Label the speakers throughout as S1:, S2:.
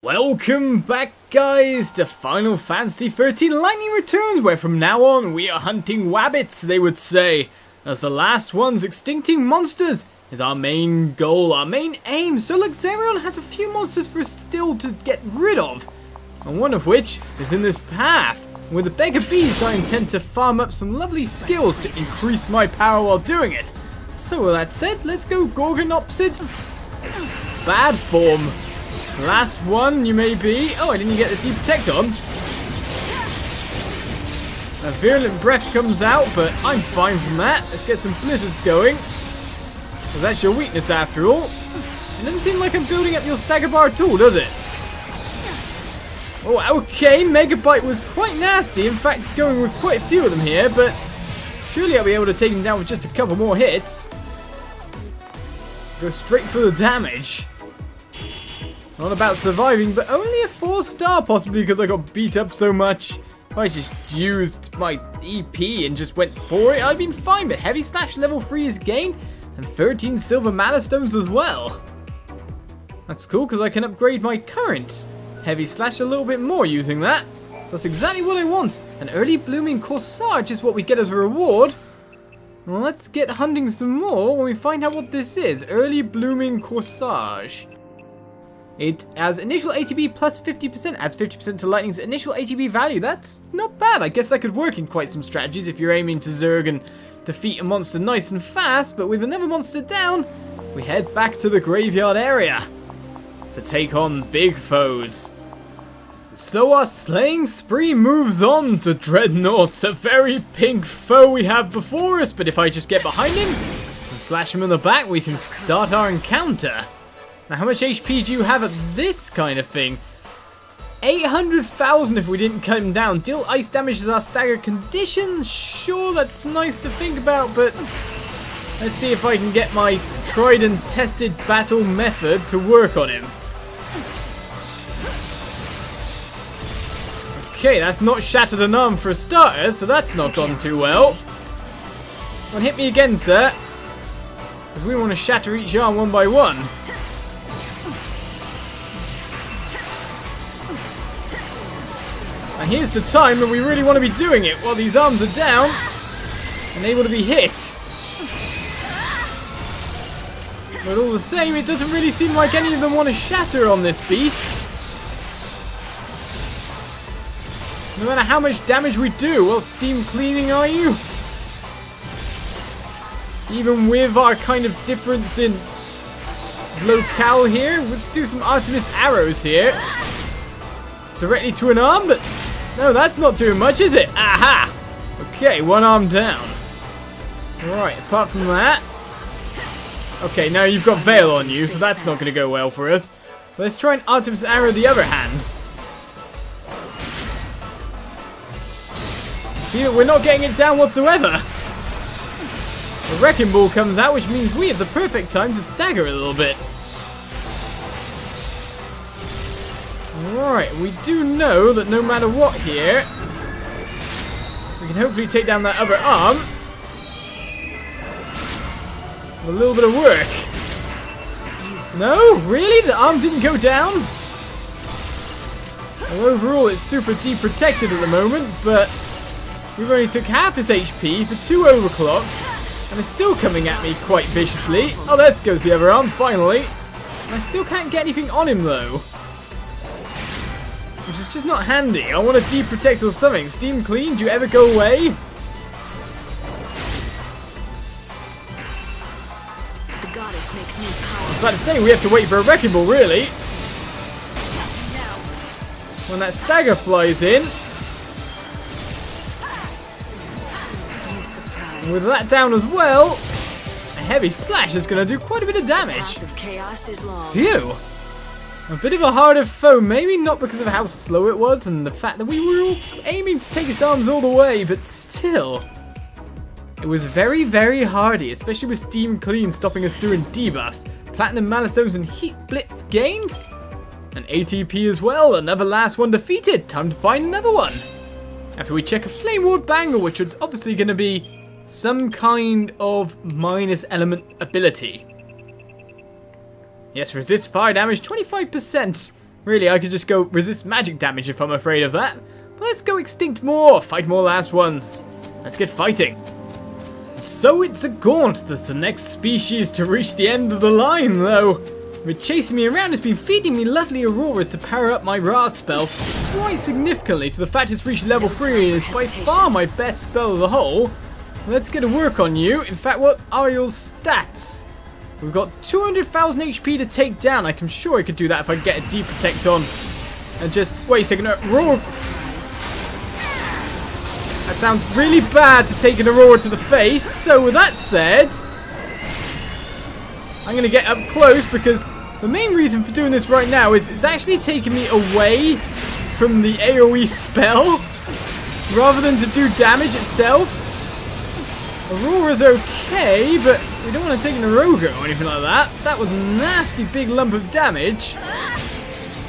S1: Welcome back, guys, to Final Fantasy XIII Lightning Returns, where from now on we are hunting wabbits, they would say. As the last ones, extincting monsters is our main goal, our main aim. So Luxerion has a few monsters for us still to get rid of, and one of which is in this path. With the beggar bees, I intend to farm up some lovely skills to increase my power while doing it. So with that said, let's go Gorgonopsid. Bad form. Last one, you may be. Oh, I didn't get the deep protect on. A virulent breath comes out, but I'm fine from that. Let's get some blizzards going. Because that's your weakness after all. It doesn't seem like I'm building up your stagger bar at all, does it? Oh, okay. Megabite was quite nasty. In fact, going with quite a few of them here, but surely I'll be able to take him down with just a couple more hits. Go straight for the damage. Not about surviving, but only a 4-star, possibly because I got beat up so much. If I just used my EP and just went for it, I'd been fine, but Heavy Slash level 3 is gained, and 13 silver mana stones as well. That's cool, because I can upgrade my current Heavy Slash a little bit more using that. So that's exactly what I want. An early blooming corsage is what we get as a reward. Well, let's get hunting some more when we find out what this is. Early blooming corsage. It has initial ATB plus 50%, adds 50% to Lightning's initial ATB value. That's not bad. I guess that could work in quite some strategies if you're aiming to zerg and defeat a monster nice and fast. But with another monster down, we head back to the graveyard area to take on big foes. So our slaying spree moves on to Dreadnought, a very pink foe we have before us. But if I just get behind him and slash him in the back, we can start our encounter. Now, how much HP do you have at this kind of thing? 800,000 if we didn't cut him down. Deal ice damage as our stagger condition. Sure, that's nice to think about, but let's see if I can get my tried and tested battle method to work on him. Okay, that's not shattered an arm for a starter, so that's not gone too well. Well, hit me again, sir. Because we want to shatter each arm one by one. And here's the time that we really want to be doing it, while these arms are down and able to be hit. But all the same, it doesn't really seem like any of them want to shatter on this beast. No matter how much damage we do, well, steam cleaning, are you? Even with our kind of difference in locale here, let's do some Artemis arrows here. Directly to an arm, but no, that's not doing much, is it? Aha! Okay, one arm down. Right, apart from that. Okay, now you've got Veil on you, so that's not going to go well for us. But let's try and Artemis arrow the other hand. See that we're not getting it down whatsoever. The Wrecking Ball comes out, which means we have the perfect time to stagger a little bit. Right, we do know that no matter what here, we can hopefully take down that other arm with a little bit of work. No? Really? The arm didn't go down? Well, overall it's super deep protected at the moment, but we've only took half his HP for 2 overclocks, and it's still coming at me quite viciously. Oh, there goes the other arm, finally. And I still can't get anything on him, though. Which is just not handy. I want to deep protect or something. Steam clean, do you ever go away?
S2: The goddess makes me
S1: I was about to say, we have to wait for a Wrecking Ball, really. When that stagger flies in. And with that down as well, a Heavy Slash is going to do quite a bit of damage. Phew. A bit of a harder foe, maybe not because of how slow it was and the fact that we were all aiming to take his arms all the way, but still. It was very, very hardy, especially with Steam Clean stopping us doing debuffs. Platinum Malastones and Heat Blitz gained. And ATP as well, another last one defeated. Time to find another one. After we check a Flame Ward Bangle, which is obviously going to be some kind of minus element ability. Yes, resist fire damage 25%. Really, I could just go resist magic damage if I'm afraid of that. But let's go extinct more, fight more last ones. Let's get fighting. So it's a Gaunt that's the next species to reach the end of the line, though. Been chasing me around, has been feeding me lovely auroras to power up my Ra spell quite significantly to the fact it's reached level 3 and is by far my best spell of the whole. Let's get to work on you. In fact, what are your stats? We've got 200,000 HP to take down. I'm sure I could do that if I get a deep protect on. And just, wait a second, Aurora. That sounds really bad to take an Aurora to the face. So with that said, I'm going to get up close because the main reason for doing this right now is it's actually taking me away from the AoE spell rather than to do damage itself. Aurora's okay, but we don't want to take an Aroga or anything like that. That was a nasty big lump of damage.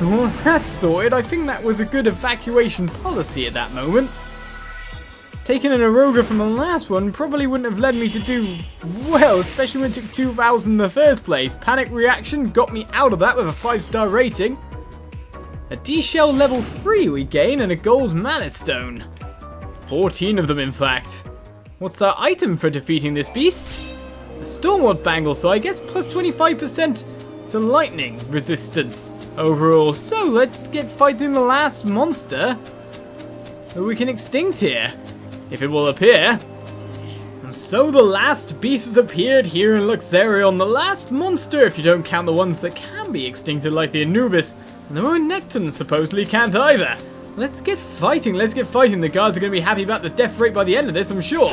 S1: Well, that's sorted. I think that was a good evacuation policy at that moment. Taking an Aroga from the last one probably wouldn't have led me to do well, especially when it took 2,000 in the first place. Panic reaction got me out of that with a 5-star rating. A D-Shell level 3 we gain and a gold mana stone. 14 of them in fact. What's our item for defeating this beast? A Stormward Bangle, so I guess plus 25% to lightning resistance overall. So let's get fighting the last monster that we can extinct here, if it will appear. And so the last beast has appeared here in Luxerion, the last monster if you don't count the ones that can be extincted like the Anubis, and the Nectons supposedly can't either. Let's get fighting, let's get fighting. The guards are going to be happy about the death rate by the end of this, I'm sure.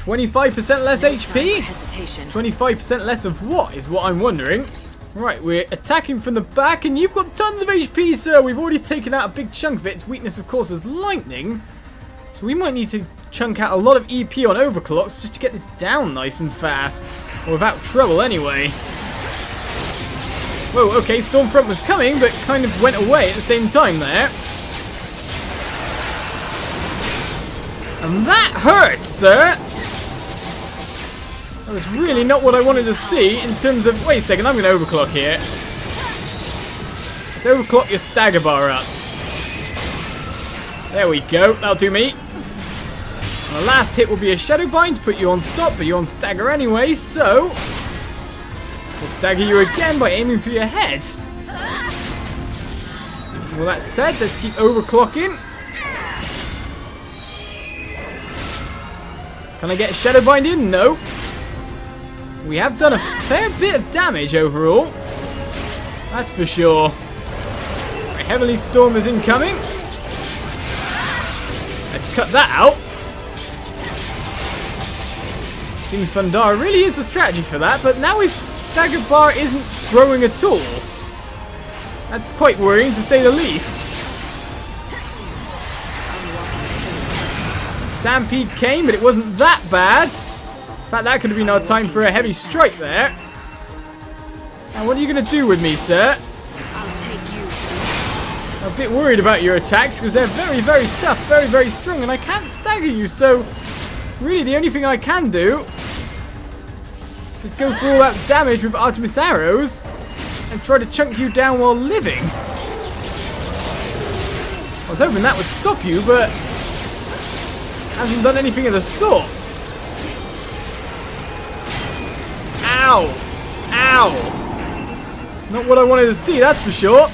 S1: 25% less HP? 25% less of what is what I'm wondering. Right, we're attacking from the back and you've got tons of HP, sir. We've already taken out a big chunk of it. Its weakness, of course, is lightning. So we might need to chunk out a lot of EP on overclocks just to get this down nice and fast. Or without trouble, anyway. Whoa, okay, Stormfront was coming, but kind of went away at the same time there. And that hurts, sir! That was really not what I wanted to see in terms of... Wait a second, I'm going to overclock here. Let's overclock your stagger bar up. There we go, that'll do me. And the last hit will be a Shadow Bind to put you on stop, but you're on stagger anyway, so... we'll stagger you again by aiming for your head. Well, that said, let's keep overclocking. Can I get a Shadow Bind in? No. We have done a fair bit of damage overall. That's for sure. A Heavenly Storm is incoming. Let's cut that out. Seems Thundara really is a strategy for that, but now his stagger bar isn't growing at all. That's quite worrying to say the least. Stampede came, but it wasn't that bad. In fact, that could have been our time for a heavy strike there. Now, what are you going to do with me, sir?
S2: I'll take you to
S1: I'm a bit worried about your attacks because they're very, very tough, very, very strong, and I can't stagger you, so really the only thing I can do is go for all that damage with Artemis arrows and try to chunk you down while living. I was hoping that would stop you, but hasn't done anything of the sort. Ow! Ow! Not what I wanted to see, that's for sure.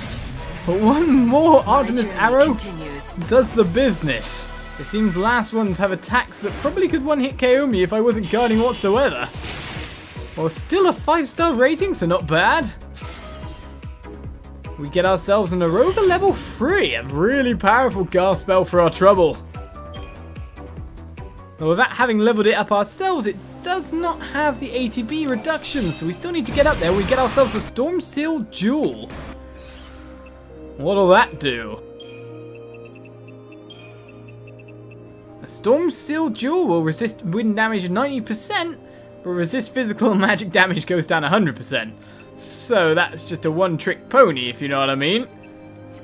S1: But one more Artemis arrow does the business. It seems last ones have attacks that probably could one-hit KO me if I wasn't guarding whatsoever. Well, still a 5-star rating, so not bad. We get ourselves an Aroga level 3, a really powerful Gar spell for our trouble. Now, without having leveled it up ourselves, it does not have the ATB reduction, so we still need to get up there. We get ourselves a Storm Seal Jewel. What'll that do? A Storm Seal Jewel will resist wind damage 90%, but resist physical and magic damage goes down 100%. So that's just a one-trick pony, if you know what I mean.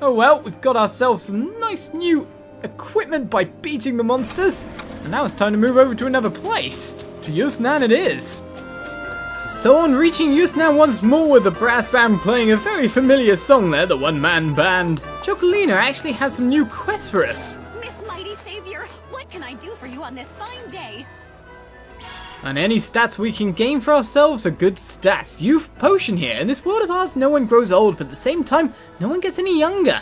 S1: Oh well, we've got ourselves some nice new equipment by beating the monsters. And now it's time to move over to another place. To Yusnaan it is. So on reaching Yusnaan once more with the brass band playing a very familiar song there, the one-man band, Chocolina actually has some new quests for us.
S2: Miss Mighty Savior, what can I do for you on this fine day?
S1: And any stats we can gain for ourselves are good stats. Youth potion here. In this world of ours, no one grows old, but at the same time, no one gets any younger.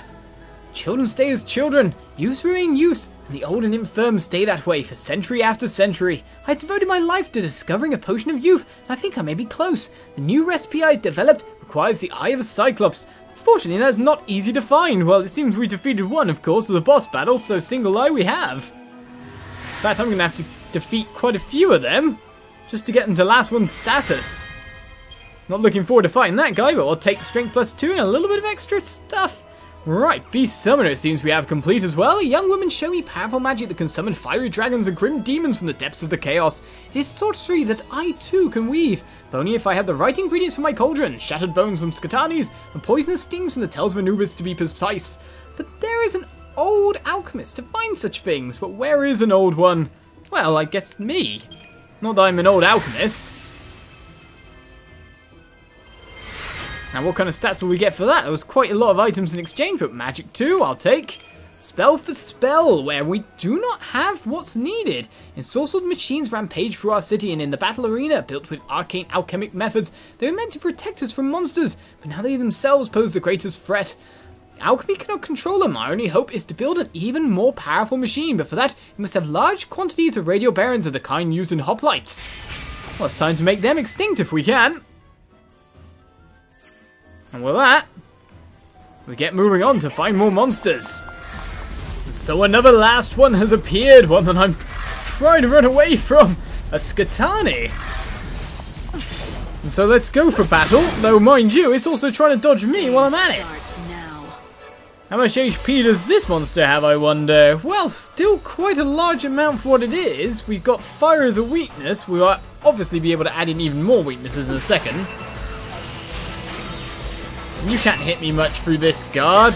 S1: Children stay as children, youths remain youths, and the old and infirm stay that way for century after century. I devoted my life to discovering a potion of youth, and I think I may be close. The new recipe I developed requires the Eye of a Cyclops. Unfortunately, that's not easy to find. Well, it seems we defeated one, of course, of the boss battle, so single eye we have. In fact, I'm going to have to defeat quite a few of them, just to get them to last one status. Not looking forward to fighting that guy, but I'll take strength +2 and a little bit of extra stuff. Right, Beast Summoner it seems we have complete as well. A young woman show me powerful magic that can summon fiery dragons and grim demons from the depths of the chaos. It is sorcery that I too can weave, but only if I have the right ingredients for my cauldron. Shattered bones from Skata'nes and poisonous stings from the Tales of Anubis to be precise. But there is an old alchemist to find such things, but where is an old one? Well, I guess me. Not that I'm an old alchemist. Now what kind of stats will we get for that? There was quite a lot of items in exchange, but magic 2 I'll take. Spell for spell, where we do not have what's needed. Ensorcelled machines rampage through our city, and in the battle arena, built with arcane alchemic methods, they were meant to protect us from monsters, but now they themselves pose the greatest threat. Alchemy cannot control them. Our only hope is to build an even more powerful machine, but for that, we must have large quantities of radio barons of the kind used in hoplites. Well, it's time to make them extinct if we can. And with that, we get moving on to find more monsters. And so another last one has appeared, one that I'm trying to run away from, a Skata'ne. And so let's go for battle, though mind you, it's also trying to dodge me while I'm at it. How much HP does this monster have, I wonder? Well, still quite a large amount for what it is. We've got fire as a weakness. We will obviously be able to add in even more weaknesses in a second. You can't hit me much through this guard.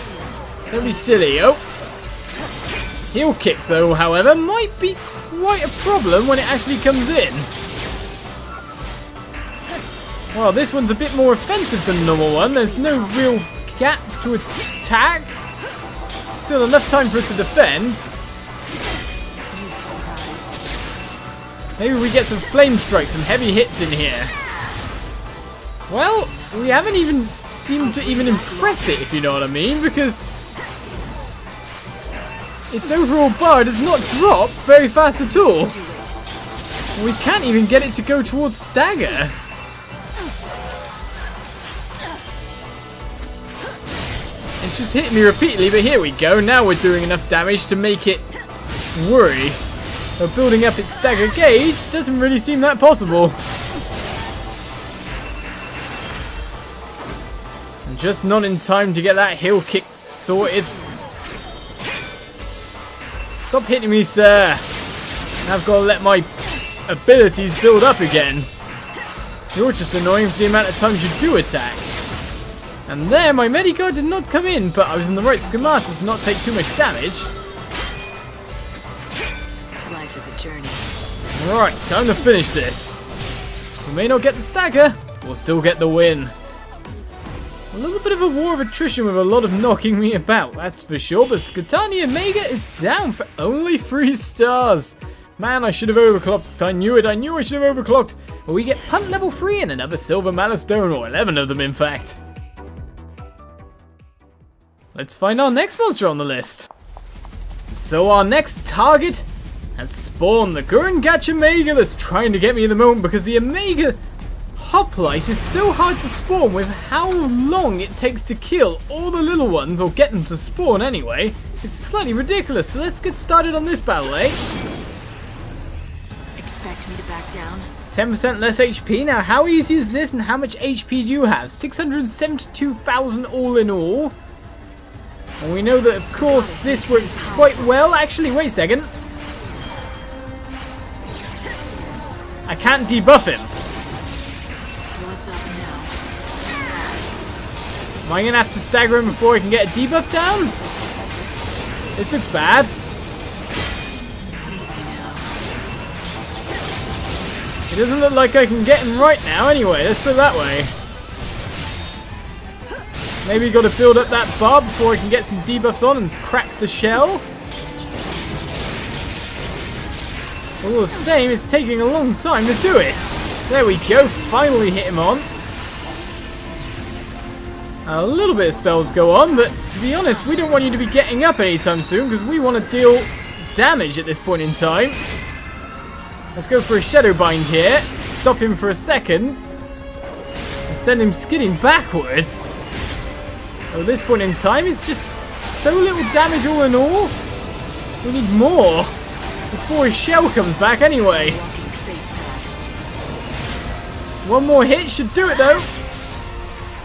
S1: Don't be silly. Oh. Heel kick, though, however, might be quite a problem when it actually comes in. Well, this one's a bit more offensive than the normal one. There's no real gaps to attack. Still enough time for us to defend. Maybe we get some flame strikes, some heavy hits in here. Well, we haven't even seemed to even impress it, if you know what I mean, because its overall bar does not drop very fast at all. We can't even get it to go towards stagger. It's just hitting me repeatedly, but here we go. Now we're doing enough damage to make it worry. But building up its stagger gauge doesn't really seem that possible. And just not in time to get that heel kick sorted. Stop hitting me, sir. I've got to let my abilities build up again. You're just annoying for the amount of times you do attack. And there, my Medicard did not come in, but I was in the right schemata to not take too much damage.
S2: Life is a journey.
S1: Alright, time to finish this. We may not get the stagger, we'll still get the win. A little bit of a war of attrition with a lot of knocking me about, that's for sure, but Skata'ne Omega is down for only 3 stars. Man, I should have overclocked. I knew it, I knew I should have overclocked. But we get punt level 3 and another silver malastone, or 11 of them in fact. Let's find our next monster on the list. So our next target has spawned the Gurren Omega that's trying to get me in the moment, because the Omega Hoplite is so hard to spawn with how long it takes to kill all the little ones, or get them to spawn anyway. It's slightly ridiculous, so let's get started on this battle, eh?
S2: Expect me to back down?
S1: 10% less HP. Now, how easy is this, and how much HP do you have? 672,000 all in all. And we know that, of course, this works quite well. Actually, wait a second. I can't debuff him.
S2: What's up now?
S1: Am I going to have to stagger him before I can get a debuff down? This looks bad.
S2: Easy now.
S1: It doesn't look like I can get him right now anyway, let's put it that way. Maybe got to build up that bar before I can get some debuffs on and crack the shell. All the same, it's taking a long time to do it. There we go, finally hit him on. A little bit of spells go on, but to be honest, we don't want you to be getting up anytime soon because we want to deal damage at this point in time. Let's go for a Shadow Bind here, stop him for a second, and send him skidding backwards. At this point in time, it's just so little damage all in all. We need more before his shell comes back anyway. One more hit should do it though.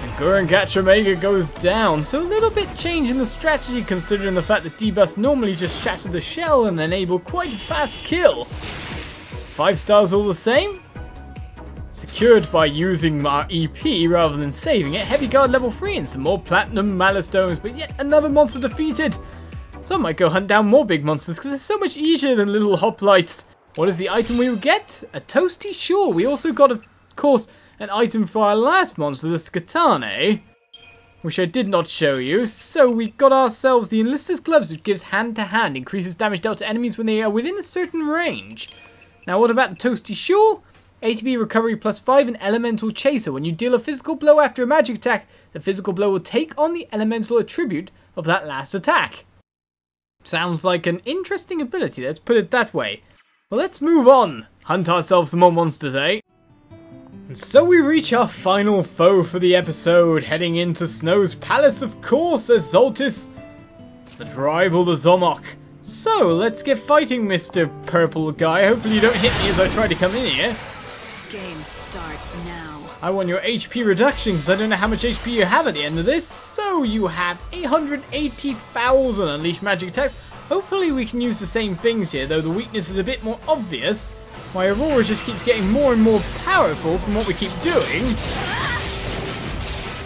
S1: And Gurren Omega goes down. So a little bit change in the strategy considering the fact that debuffs normally just shatter the shell and enable quite a fast kill. 5 stars all the same. Secured by using our EP rather than saving it. Heavy guard level 3 and some more platinum Malistones. But yet another monster defeated. So I might go hunt down more big monsters because it's so much easier than little hoplites. What is the item we will get? A toasty shore. We also got, of course, an item for our last monster, the Skata'ne, which I did not show you. So we got ourselves the Enlister's Gloves, which gives hand-to-hand, increases damage dealt to enemies when they are within a certain range. Now what about the toasty shore? ATB recovery +5 and elemental chaser. When you deal a physical blow after a magic attack, the physical blow will take on the elemental attribute of that last attack. Sounds like an interesting ability, let's put it that way. Well, let's move on. Hunt ourselves some more monsters, eh? And so we reach our final foe for the episode, heading into Snow's Palace, of course, as Zoltis, but rival the Zomok. So, let's get fighting, Mr. Purple Guy. Hopefully you don't hit me as I try to come in here.
S2: Game starts now.
S1: I want your HP reduction because I don't know how much HP you have at the end of this. So you have 880,000 unleashed magic attacks. Hopefully we can use the same things here, though the weakness is a bit more obvious. My Aurora just keeps getting more and more powerful from what we keep doing.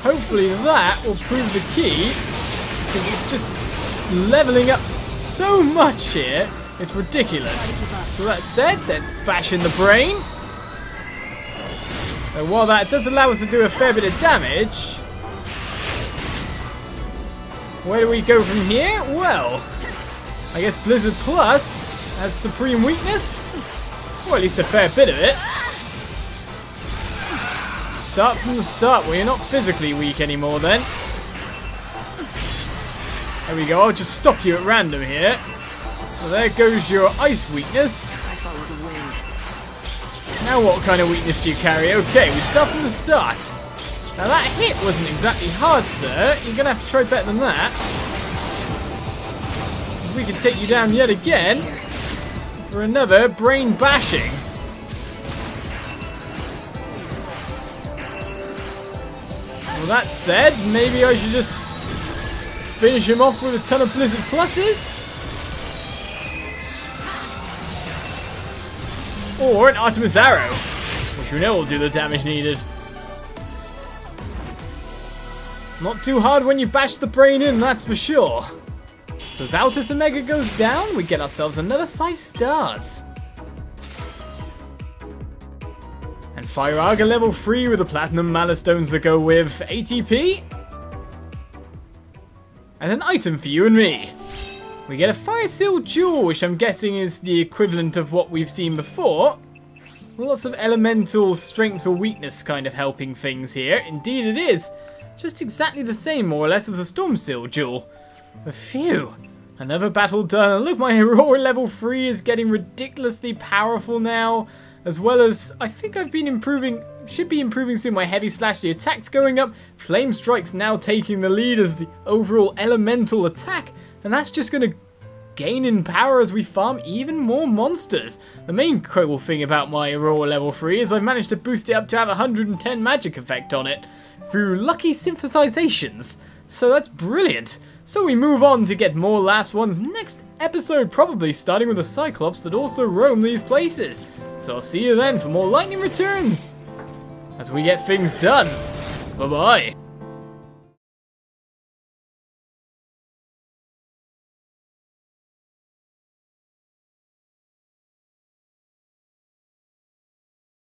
S1: Hopefully that will prove the key, because it's just leveling up so much here. It's ridiculous. So that said, let's bash in the brain. And while that does allow us to do a fair bit of damage, where do we go from here? Well, I guess Blizzard Plus has supreme weakness, or at least a fair bit of it. Start from the start. Well, you're not physically weak anymore then. There we go. I'll just stop you at random here. So there goes your ice weakness.
S2: I follow the wind.
S1: Now what kind of weakness do you carry? Okay, we start from the start. Now that hit wasn't exactly hard, sir. You're going to have to try better than that. We can take you down yet again for another brain bashing. Well, that said, maybe I should just finish him off with a ton of Blizzard Pluses. Or an Artemis Arrow, which we know will do the damage needed. Not too hard when you bash the brain in, that's for sure. So as Altus Omega goes down, we get ourselves another 5 stars. And Firaga level 3 with the Platinum Malistones that go with ATP. And an item for you and me. We get a Fire Seal Jewel, which I'm guessing is the equivalent of what we've seen before. Lots of elemental strengths or weakness kind of helping things here. Indeed it is. Just exactly the same, more or less, as a Storm Seal Jewel. But phew. Another battle done. And look, my Aurora level 3 is getting ridiculously powerful now. As well as, I think I've been improving, should be improving soon, my Heavy Slash. The attack's going up. Flame Strike's now taking the lead as the overall elemental attack. And that's just going to gain in power as we farm even more monsters. The main cool thing about my Aurora level 3 is I've managed to boost it up to have 110 magic effect on it through lucky synthesizations. So that's brilliant. So we move on to get more last ones next episode, probably starting with the Cyclops that also roam these places. So I'll see you then for more Lightning Returns as we get things done. Bye bye.